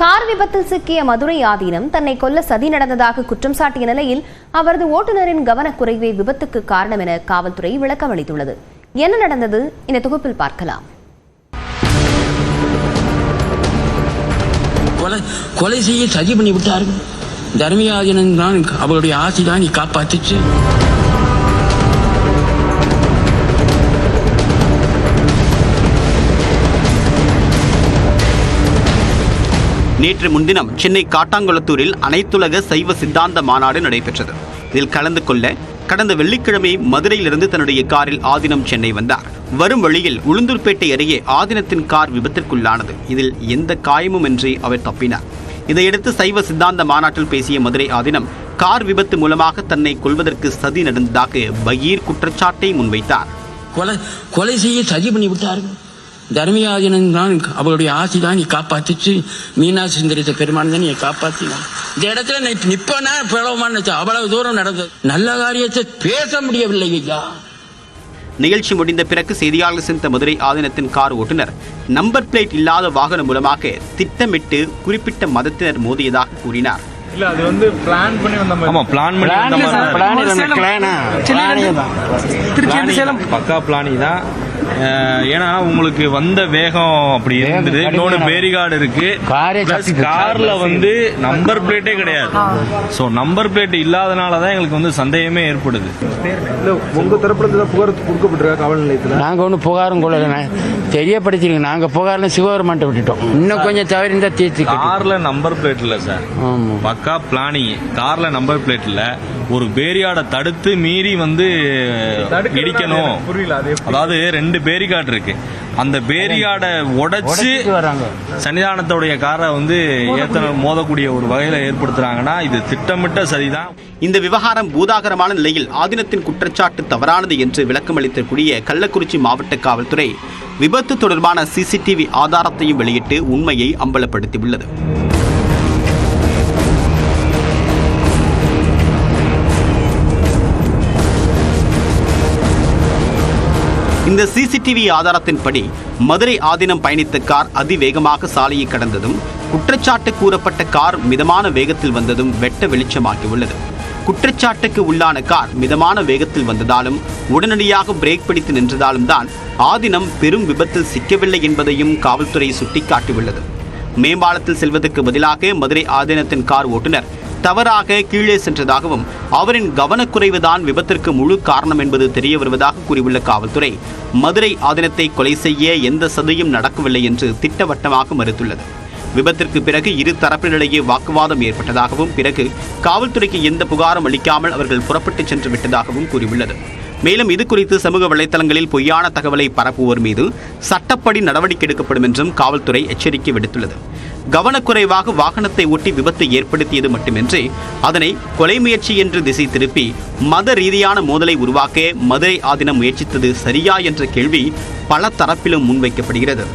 Car விபத்தில் சிக்கிய மதுரை ஆதீனம் தன்னை கொல்ல சதி நடந்ததாக குற்றம் சாட்டிய நிலையில் அவரது ஓட்டுநரின் கவனக்குறைவே விபத்துக்கு காரணம் என காவல்துறை விளக்கம் அளித்துள்ளது. என்ன நடந்தது? இந்த தொகுப்பில் பார்க்கலாம். கொலை செய்ய சதி பண்ணி விட்டார்கள். தர்மியாதீனம் தான் அவருடைய ஆசை தான் காப்பாற்றுச்சு. நேற்று முன்தினம் சென்னை காட்டாங்குளத்தூரில் அனைத்துலக சைவ சித்தாந்த மாநாடு நடைபெற்றது. இதில் கலந்து கொள்ள கடந்த வெள்ளிக்கிழமை மதுரையிலிருந்து தன்னுடைய காரில் ஆதீனம் சென்னை வந்தார். வரும் வழியில் உளுந்தூர்பேட்டை அருகே ஆதீனத்தின் கார் விபத்திற்குள்ளானது. இதில் எந்த காயமுமின்றி அவர் தப்பினார். இதையடுத்து சைவ சித்தாந்த மாநாட்டில் பேசிய மதுரை ஆதீனம் கார் விபத்து மூலமாக தன்னை கொல்வதற்கு சதி நடந்ததாக பகீர் குற்றச்சாட்டை முன்வைத்தார். கொலை செய்ய சதி பண்ணி விட்டார்கள். தர்மியாதீனம் தான் அவருடைய ஆசை தான் காப்பாற்றுச்சு. மீனாட்சி சுந்தரேச பெருமான் தான் காப்பாற்றினான். இந்த இடத்துல நிப்பனா பிளவமான அவ்வளவு தூரம் நடந்தது. நல்ல காரியத்தை பேச முடியவில்லை ஐயா. நிகழ்ச்சி முடிந்த பிறகு செய்தியாளர் சந்தித்த மதுரை ஆதீனத்தின் கார் ஓட்டுநர் நம்பர் பிளேட் இல்லாத வாகனம் மூலமாக திட்டமிட்டு குறிப்பிட்ட மதத்தினர் மோதியதாக கூறினார். இல்ல அது வந்து பிளான் பண்ணி வந்த மாதிரி. ஆமா பிளான் பண்ணி வந்த மாதிரி. பக்கா பிளானி தான். ஏன்னா உங்களுக்கு வந்த வேகம் அப்படி இருந்தது. இன்னொரு பேரிகார்டு இருக்கு. கார்ல வந்து நம்பர் பிளேட்டே கிடையாது. சோ நம்பர் பிளேட் இல்லாதனாலதான் எங்களுக்கு வந்து சந்தேகமே ஏற்படுது. உங்க தரப்புல புகார் கொடுக்கப்பட்டிருக்கா காவல் நிலையத்தில்? நாங்க ஒன்றும் புகாரும் கொள்ளல, தெரியப்படுத்திருக்கோம். நாங்க புகார்ல சிவபெருமான்ட்ட விட்டுட்டோம். இன்னும் கொஞ்சம் தவறி இருந்தா தீர்த்து. கார்ல நம்பர் பிளேட் இல்ல சார். பக்கா பிளானிங். கார்ல நம்பர் பிளேட் இல்ல. ஒரு பேரியார்டை தடுத்து மீறி வந்து இடிக்கணும். அதாவது 2 பேரிகார்டு இருக்கு. அந்த பேரியார்டை உடைச்சு சன்னிதானத்தோடைய காரை வந்து மோதக்கூடிய ஒரு வகையில ஏற்படுத்துறாங்கன்னா இது திட்டமிட்ட சரிதான். இந்த விவகாரம் பூதாகரமான நிலையில் ஆதீனத்தின் குற்றச்சாட்டு தவறானது என்று விளக்கமளித்தக்கூடிய கள்ளக்குறிச்சி மாவட்ட காவல்துறை விபத்து தொடர்பான சிசிடிவி ஆதாரத்தையும் வெளியிட்டு உண்மையை அம்பலப்படுத்தியுள்ளது. இந்த சிசிடிவி ஆதாரத்தின்படி மதுரை ஆதீனம் பயணித்த கார் அதிவேகமாக சாலையை கடந்ததும் குற்றச்சாட்டு கூறப்பட்ட கார் மிதமான வேகத்தில் வந்ததும் வெட்ட வெளிச்சமாகியுள்ளது. குற்றச்சாட்டுக்கு உள்ளான கார் மிதமான வேகத்தில் வந்ததாலும் உடனடியாக பிரேக் பிடித்து நின்றதாலும் தான் ஆதீனம் பெரும் விபத்தில் சிக்கவில்லை என்பதையும் காவல்துறை சுட்டிக்காட்டியுள்ளது. மேம்பாலத்தில் செல்வதற்கு பதிலாக மதுரை ஆதீனத்தின் கார் ஓட்டுநர் தவறாக கீழே சென்றதாகவும் அவரின் கவனக்குறைவுதான் விபத்திற்கு முழு காரணம் என்பது தெரிய வருவதாக கூறியுள்ள காவல்துறை மதுரை ஆதீனத்தை கொலை செய்ய எந்த சதியும் நடக்கவில்லை என்று திட்டவட்டமாக மறுத்துள்ளது. விபத்திற்கு பிறகு இரு தரப்பினரிடையே வாக்குவாதம் ஏற்பட்டதாகவும் பிறகு காவல்துறைக்கு எந்த புகாரும் அளிக்காமல் அவர்கள் புறப்பட்டு சென்று விட்டதாகவும் கூறியுள்ளது. மேலும் இது குறித்து சமூக வலைதளங்களில் பொய்யான தகவலை பரப்புவோர் மீது சட்டப்படி நடவடிக்கை எடுக்கப்படும் என்றும் காவல்துறை எச்சரிக்கை விடுத்துள்ளது. கவனக்குறைவாக வாகனத்தை ஓட்டி விபத்தை ஏற்படுத்தியது மட்டுமின்றி அதனை கொலை முயற்சி என்று திசை திருப்பி மத ரீதியான மோதலை உருவாக்க மதுரை ஆதீனம் முயற்சித்தது சரியா என்ற கேள்வி பல தரப்பிலும் முன்வைக்கப்படுகிறது.